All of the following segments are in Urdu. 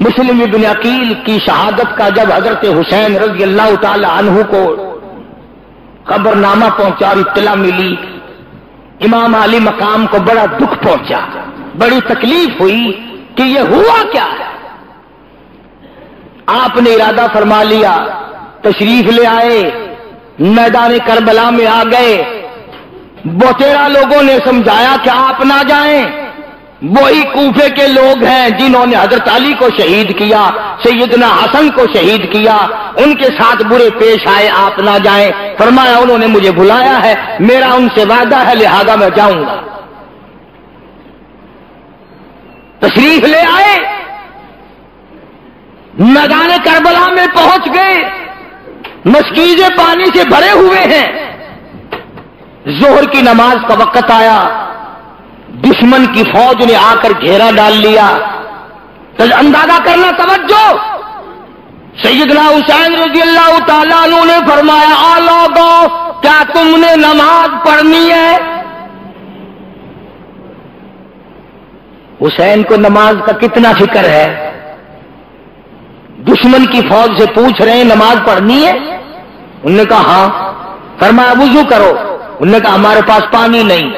مسلم ابن عقیل کی شہادت کا جب حضرت حسین رضی اللہ تعالی عنہ کو خبرنامہ پہنچا اور اطلاع ملی، امام علی مقام کو بڑا دکھ پہنچا، بڑی تکلیف ہوئی کہ یہ ہوا کیا ہے۔ آپ نے ارادہ فرما لیا، تشریف لے آئے، میدان کربلا میں آ گئے۔ بوتیرا لوگوں نے سمجھایا کہ آپ نہ جائیں، وہی کوفے کے لوگ ہیں جنہوں نے حضرت علی کو شہید کیا، سیدنا حسن کو شہید کیا، ان کے ساتھ برے پیش آئے، آپ نہ جائیں۔ فرمایا انہوں نے مجھے بلایا ہے، میرا ان سے وعدہ ہے، لہذا میں جاؤں گا۔ تشریف لے آئے، میدان کربلا میں پہنچ گئے، مشکیزیں پانی سے بھرے ہوئے ہیں۔ ظہر کی نماز کا وقت آیا، دشمن کی فوج نے آ کر گھیرا ڈال لیا۔ تو اندازہ کرنا، توجہ، سیدنا حسین رضی اللہ تعالیٰ عنہ نے فرمایا، آ لوگو، کیا تم نے نماز پڑھنی ہے؟ حسین کو نماز کا کتنا فکر ہے، دشمن کی فوج سے پوچھ رہے ہیں نماز پڑھنی ہے؟ انہوں نے کہا ہاں۔ فرمایا وضو کرو۔ انہوں نے کہا ہمارے پاس پانی نہیں۔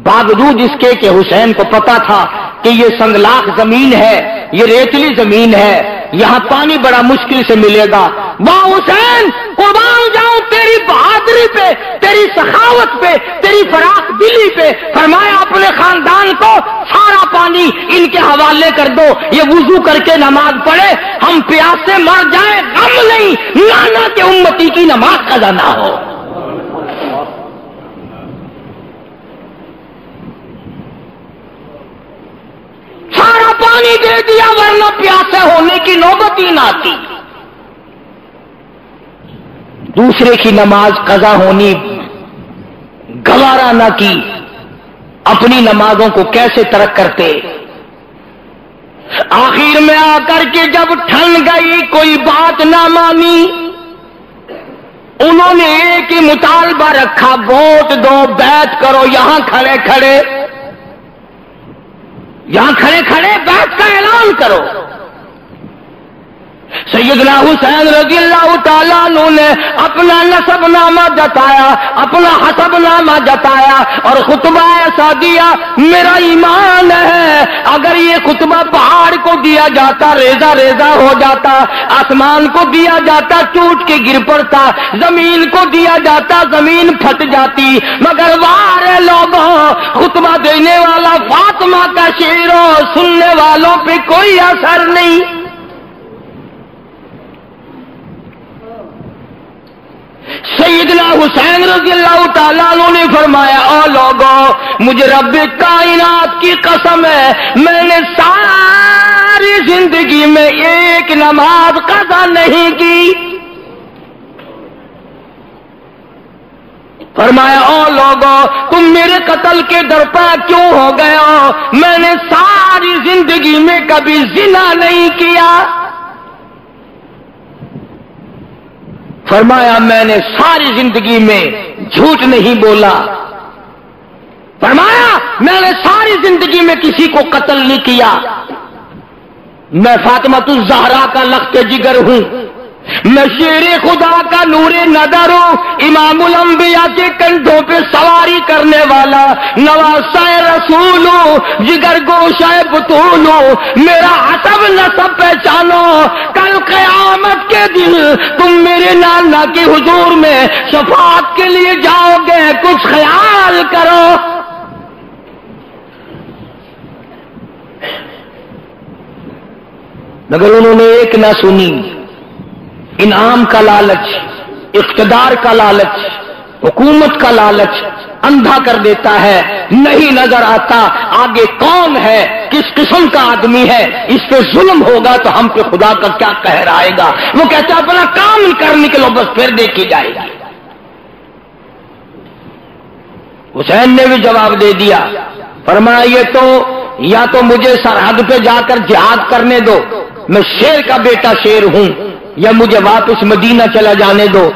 باوجود اس کے کہ حسین کو پتا تھا کہ یہ سنگلاخ زمین ہے، یہ ریتلی زمین ہے، یہاں پانی بڑا مشکل سے ملے گا۔ واہ حسین، قربان جاؤں تیری بہادری پہ، تیری سخاوت پہ، تیری فراخ دلی پہ۔ فرمایا اپنے خاندان کو سارا پانی ان کے حوالے کر دو، یہ وضو کر کے نماز پڑھے، ہم پیاس سے مر جائیں، غم نہیں، نانا کے امتی کی نماز قضا نہ ہو۔ سارا پانی دے دیا، ورنہ پیاسے ہونے کی نوبت ہی نہ آتی۔ دوسرے کی نماز قضا ہونی گوارا نہ کی، اپنی نمازوں کو کیسے ترک کرتے۔ آخر میں آ کر کے جب ٹھن گئی، کوئی بات نہ مانی، انہوں نے ایک ہی مطالبہ رکھا، ووٹ دو، بیعت کرو، یہاں کھڑے کھڑے بیعت کا اعلان کرو۔ سیدنا حسین رضی اللہ تعالیٰ عنہ نے اپنا نسب نامہ جتایا، اپنا حسب نامہ جتایا اور خطبہ ایسا دیا، میرا ایمان ہے اگر یہ خطبہ پہاڑ کو دیا جاتا ریزہ ریزہ ہو جاتا، آسمان کو دیا جاتا ٹوٹ کے گر پڑتا، زمین کو دیا جاتا زمین پھٹ جاتی، مگر وارے لوگوں، خطبہ دینے والا فاطمہ کا شعر ہو، سننے والوں پہ کوئی اثر نہیں۔ سیدنا حسین رضی اللہ تعالیٰ عنہ نے فرمایا، او لوگوں، مجھے رب کائنات کی قسم ہے، میں نے ساری زندگی میں ایک نماز قضا نہیں کی۔ فرمایا، او لوگوں، تم میرے قتل کے درپا کیوں ہو گئے ہو؟ میں نے ساری زندگی میں کبھی زنا نہیں کیا۔ فرمایا میں نے ساری زندگی میں جھوٹ نہیں بولا۔ فرمایا میں نے ساری زندگی میں کسی کو قتل نہیں کیا۔ میں فاطمہ الزہرا کا لخت جگر ہوں، میں شیر خدا کا نور نظر ہوں، امام الانبیاء کے کندھوں پہ سواری کرنے والا نواسہ رسول ہوں، جگر گوشہ بطول ہوں، میرا حسب نسب پہچانو، کل قیامت کے دن تم میرے نانا کے حضور میں شفاعت کے لیے جاؤ گے، کچھ خیال کرو۔ مگر انہوں نے ایک نہ سنی، انعام کا لالچ، اقتدار کا لالچ، حکومت کا لالچ اندھا کر دیتا ہے، نہیں نظر آتا آگے کون ہے، کس قسم کا آدمی ہے، اس پہ ظلم ہوگا تو ہم پہ خدا کا کیا قہر آئے گا۔ وہ کہتا اپنا کام کر نکلو، بس پھر دیکھی جائے گی۔ حسین نے بھی جواب دے دیا، فرمایا یہ تو یا تو مجھے سرحد پہ جا کر جہاد کرنے دو، میں شیر کا بیٹا شیر ہوں، یا مجھے واپس مدینہ چلا جانے دو،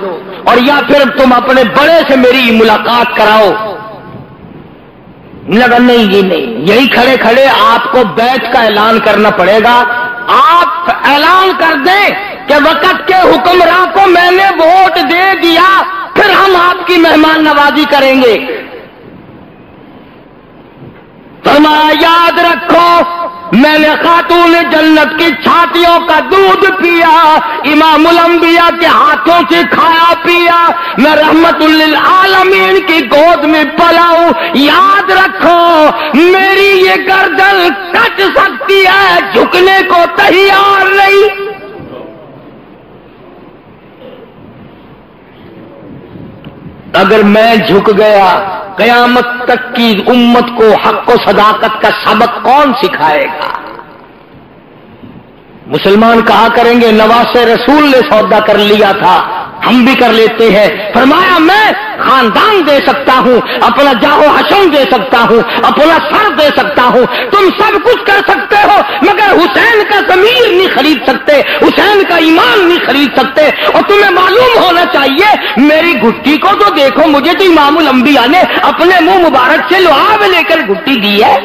اور یا پھر تم اپنے بڑے سے میری ملاقات کراؤ۔ لگا نہیں جی نہیں، یہی کھڑے کھڑے آپ کو بیعت کا اعلان کرنا پڑے گا، آپ اعلان کر دیں کہ وقت کے حکمراں کو میں نے ووٹ دے دیا، پھر ہم آپ کی مہمان نوازی کریں گے۔ فرمایا یاد رکھو میں نے خاتون جنت کی چھاتیوں کا دودھ پیا، امام الانبیاء کے ہاتھوں سے کھایا پیا، میں رحمت للعالمین کی گود میں پلا ہوں، یاد رکھو میری یہ گردن کٹ سکتی ہے، جھکنے کو تیار نہیں۔ اگر میں جھک گیا قیامت تک کی امت کو حق و صداقت کا سبق کون سکھائے گا؟ مسلمان کہا کریں گے نواز رسول نے سودا کر لیا تھا، ہم بھی کر لیتے ہیں۔ فرمایا میں خاندان دے سکتا ہوں، اپنا جاہو حشم دے سکتا ہوں، اپنا سر دے سکتا ہوں، تم سب کچھ کر سکتے ہو مگر حسین کا ضمیر نہیں خرید سکتے، حسین کا ایمان نہیں خرید سکتے۔ اور تمہیں معلوم ہونا چاہیے میری گھٹی کو تو دیکھو، مجھے تو امام الانبیاء نے اپنے منہ مبارک سے لعاب لے کر گھٹی دی ہے۔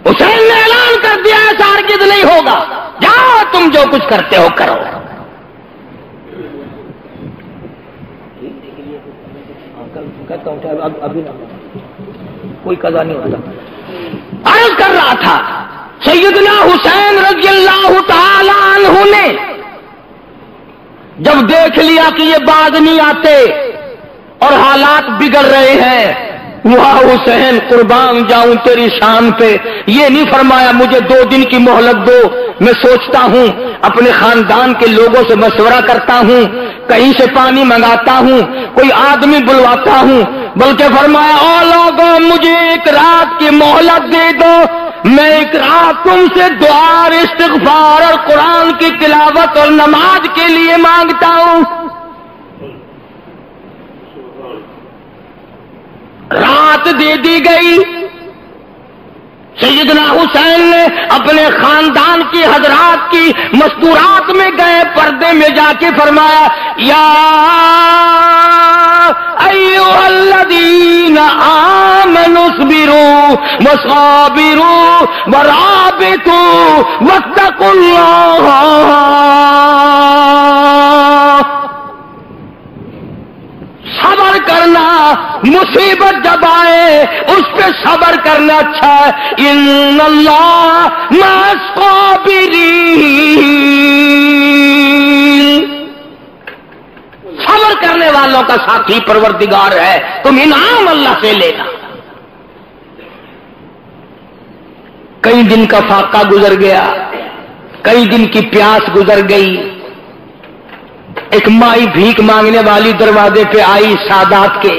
حسین نے اعلان کر دیا ہے ہرگز نہیں ہوگا، جاؤ تم جو کچھ کرتے ہو کرو۔ ابھی کوئی قضا نہیں ہوتا۔ عرض کر رہا تھا سیدنا حسین رضی اللہ تعالی عنہ نے جب دیکھ لیا کہ یہ باز نہیں آتے اور حالات بگڑ رہے ہیں، واہ حسین قربان جاؤں تیری شان پہ، یہ نہیں فرمایا مجھے 2 دن کی مہلت دو، میں سوچتا ہوں، اپنے خاندان کے لوگوں سے مشورہ کرتا ہوں، کہیں سے پانی منگاتا ہوں، کوئی آدمی بلواتا ہوں، بلکہ فرمایا او لوگوں مجھے 1 رات کی مہلت دے دو، میں 1 رات تم سے دعا اور استغفار اور قرآن کی تلاوت اور نماز کے لیے مانگتا ہوں۔ رات دے دی گئی، سیدنا حسین نے اپنے خاندان کی حضرات کی مستورات میں گئے، پردے میں جا کے فرمایا یا ایھا الذین آمنوا اصبروا وصابروا ورابطوا واتقوا اللہ۔ صبر کرنا، مصیبت جب آئے اس پہ صبر کرنا اچھا ہے، ان اللہ مع الصابرین، صبر کرنے والوں کا ساتھی پروردگار ہے، تم انعام اللہ سے لینا۔ کئی دن کا فاقہ گزر گیا، کئی دن کی پیاس گزر گئی، ایک مائی بھیک مانگنے والی دروازے پہ آئی، سادات کے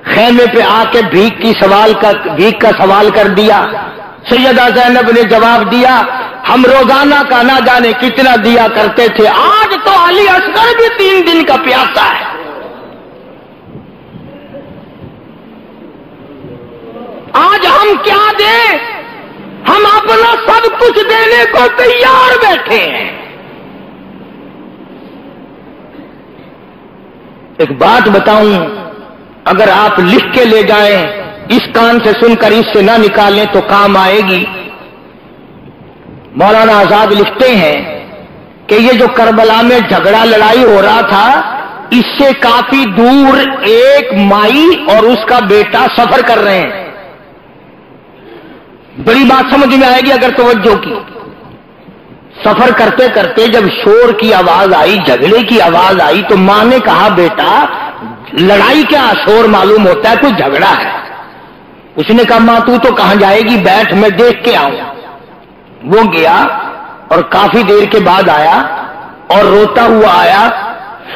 خیمے پہ آ کے بھیک کا سوال کر دیا۔ سیدہ زینب نے جواب دیا ہم روزانہ کا نہ جانے کتنا دیا کرتے تھے، آج تو علی اصغر بھی 3 دن کا پیاسا ہے۔ آج ہم کیا دیں؟ ہم اپنا سب کچھ دینے کو تیار بیٹھے ہیں۔ ایک بات بتاؤں، اگر آپ لکھ کے لے جائیں، اس کان سے سن کر اس سے نہ نکالیں تو کام آئے گی۔ مولانا آزاد لکھتے ہیں کہ یہ جو کربلا میں جھگڑا لڑائی ہو رہا تھا، اس سے کافی دور ایک مائی اور اس کا بیٹا سفر کر رہے ہیں۔ بڑی بات سمجھ میں آئے گی اگر توجہ کی۔ سفر کرتے کرتے جب شور کی آواز آئی، جھگڑے کی آواز آئی، تو ماں نے کہا بیٹا لڑائی کیا، شور معلوم ہوتا ہے کوئی جھگڑا ہے۔ اس نے کہا ماں تو کہاں جائے گی، بیٹھ میں دیکھ کے آؤں۔ وہ گیا اور کافی دیر کے بعد آیا اور روتا ہوا آیا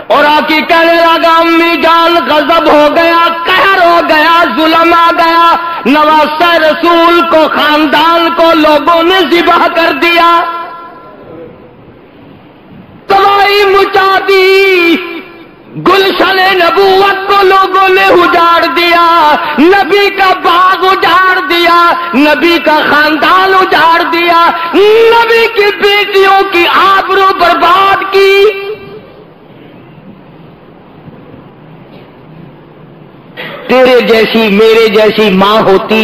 اور آ کے کہنے لگا امی جان غضب ہو گیا، قہر ہو گیا، ظلم آ گیا، نواسہ رسول کو، خاندان کو لوگوں نے ذبح کر دیا، تباہی مچا دی، گلشن نبوت کو لوگوں نے اجاڑ دیا، نبی کا باغ اجاڑ دیا، نبی کا خاندان اجاڑ دیا، نبی کی بیٹیوں کی آبرو برباد کی۔ تیرے جیسی میرے جیسی ماں ہوتی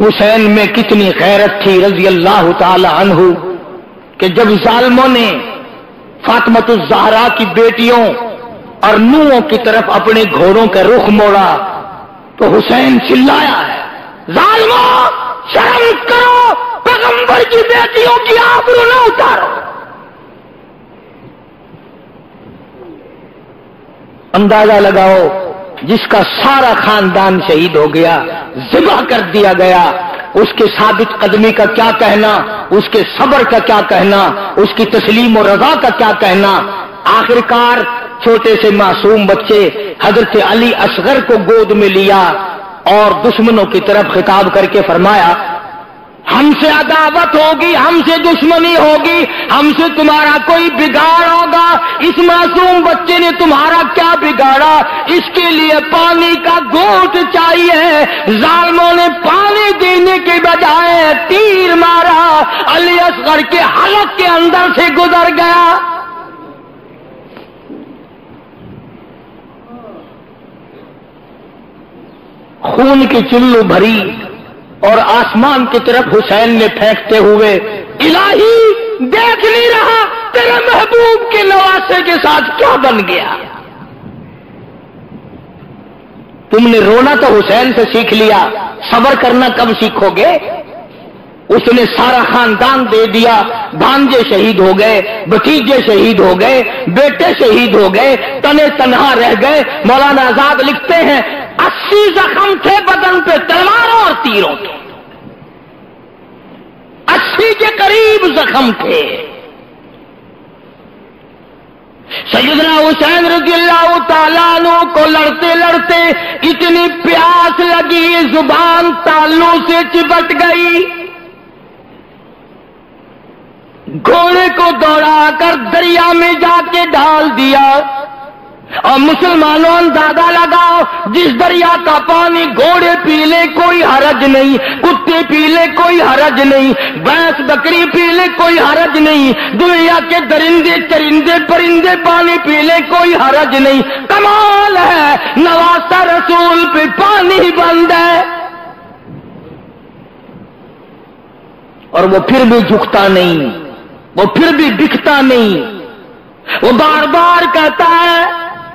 حسین میں کتنی غیرت تھی رضی اللہ تعالی عنہ کہ جب ظالموں نے فاطمۃ الزہرا کی بیٹیوں اور نوحوں کی طرف اپنے گھوڑوں کا رخ موڑا تو حسین چلایا ہے، ظالموں شرم کرو، پیغمبر کی بیٹیوں کی آبرو نہ اتارو۔ اندازہ لگاؤ، جس کا سارا خاندان شہید ہو گیا، ذبح کر دیا گیا، اس کے ثابت قدمی کا کیا کہنا، اس کے صبر کا کیا کہنا، اس کی تسلیم و رضا کا کیا کہنا۔ آخرکار چھوٹے سے معصوم بچے حضرت علی اصغر کو گود میں لیا اور دشمنوں کی طرف خطاب کر کے فرمایا، ہم سے عداوت ہوگی، ہم سے دشمنی ہوگی، ہم سے تمہارا کوئی بگاڑ ہوگا، اس معصوم بچے نے تمہارا کیا بگاڑا، اس کے لیے پانی کا گھونٹ چاہیے۔ ظالموں نے پانی دینے کے بجائے تیر مارا، علی اصغر کے حلق کے اندر سے گزر گیا۔ خون کی چلو بھری اور آسمان کی طرف حسین نے پھینکتے ہوئے، الہی دیکھ نہیں رہا تیرے محبوب کے نواسے کے ساتھ کیا بن گیا۔ تم نے رونا تو حسین سے سیکھ لیا، صبر کرنا کب سیکھو گے؟ اس نے سارا خاندان دے دیا، بھانجے شہید ہو گئے، بھتیجے شہید ہو گئے، بیٹے شہید ہو گئے، تنے تنہا رہ گئے۔ مولانا آزاد لکھتے ہیں 80 زخم تھے بدن پہ تلواروں اور تیروں کے، 80 کے قریب زخم تھے۔ سیدنا حسین رضی اللہ تعالیٰ عنہ کو لڑتے لڑتے اتنی پیاس لگی، زبان تالوں سے چپٹ گئی، گھوڑے کو دوڑا کر دریا میں جا کے ڈال دیا۔ اور مسلمانوں اندازہ لگاؤ، جس دریا کا پانی گھوڑے پی لے کوئی حرج نہیں، کتے پی لے کوئی حرج نہیں، بھینس بکری پی لے کوئی حرج نہیں، دنیا کے درندے چرندے پرندے پانی پی لے کوئی حرج نہیں۔ کمال ہے، نواسہ رسول پہ پانی بند ہے، اور وہ پھر بھی جھکتا نہیں، وہ پھر بھی بکتا نہیں، وہ بار بار کہتا ہے،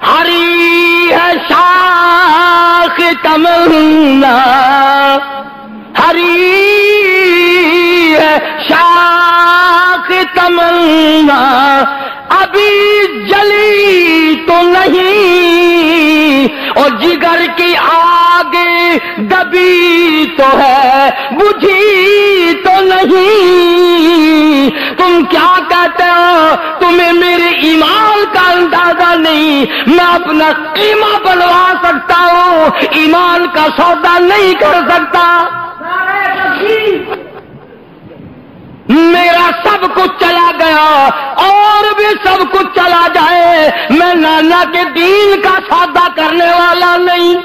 ہری ہے شاخ تمنا، ہری ہے شاخ تمنا، ابھی جلی تو نہیں، اور جگر کی آگ دبی تو ہے، بجھی تو نہیں۔ تم کیا کہتے ہو؟ تمہیں میرے ایمان کا اندازہ نہیں، میں اپنا قیمہ بنوا سکتا ہوں، ایمان کا سودا نہیں کر سکتا۔ میرا سب کچھ چلا گیا اور بھی سب کچھ چلا جائے، میں نانا کے دین کا سودا کرنے والا نہیں۔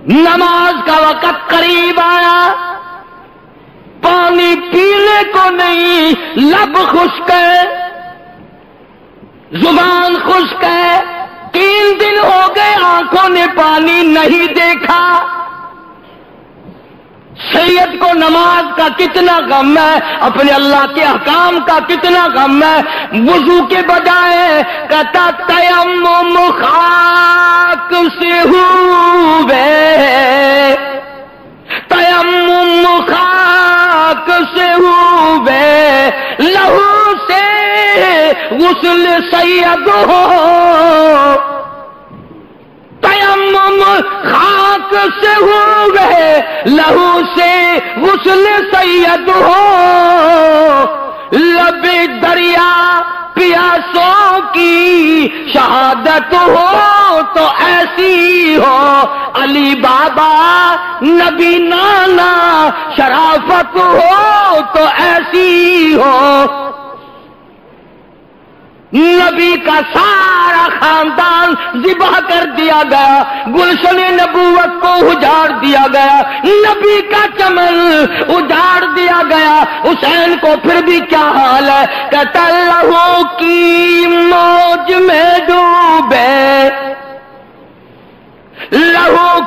نماز کا وقت قریب آیا، پانی پینے کو نہیں، لب خشک ہے، زبان خشک ہے، 3 دن ہو گئے آنکھوں نے پانی نہیں دیکھا۔ سید کو نماز کا کتنا غم ہے، اپنے اللہ کے احکام کا کتنا غم ہے، وضو کے بجائے کہتا تیمم خاک سے ہوئے، تیمم خاک سے ہوئے، لہو سے غسل سید ہو، تیمم خاک سے ہوئے، لہو سے غسل سید ہو، لب دریا پیاسوں کی شہادت ہو تو ایسی ہو، علی بابا نبی نانا شرافت ہو تو ایسی ہو۔ نبی کا سارا خاندان ذبح کر دیا گیا، گلشن نبوت کو اجاڑ دیا گیا، نبی کا چمن اجاڑ دیا گیا۔ حسین کو پھر بھی کیا حال ہے، کہتا لہو کی موج میں ڈوبے، لہو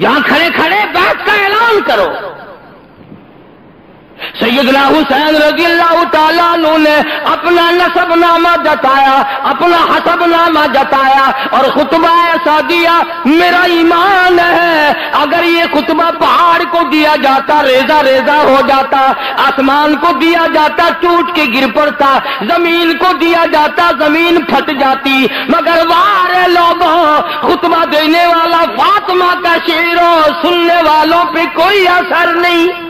یہاں کھڑے کھڑے بیٹھ کا اعلان کرو۔ سیدنا حسین رضی اللہ تعالیٰ عنہ نے اپنا نسب نامہ جتایا، اپنا حسب نامہ جتایا اور خطبہ ایسا دیا، میرا ایمان ہے اگر یہ خطبہ پہاڑ کو دیا جاتا ریزہ ریزہ ہو جاتا، آسمان کو دیا جاتا ٹوٹ کے گر پڑتا، زمین کو دیا جاتا زمین پھٹ جاتی، مگر وارے لوگوں خطبہ دینے والا فاطمہ کا شعر سننے والوں پہ کوئی اثر نہیں۔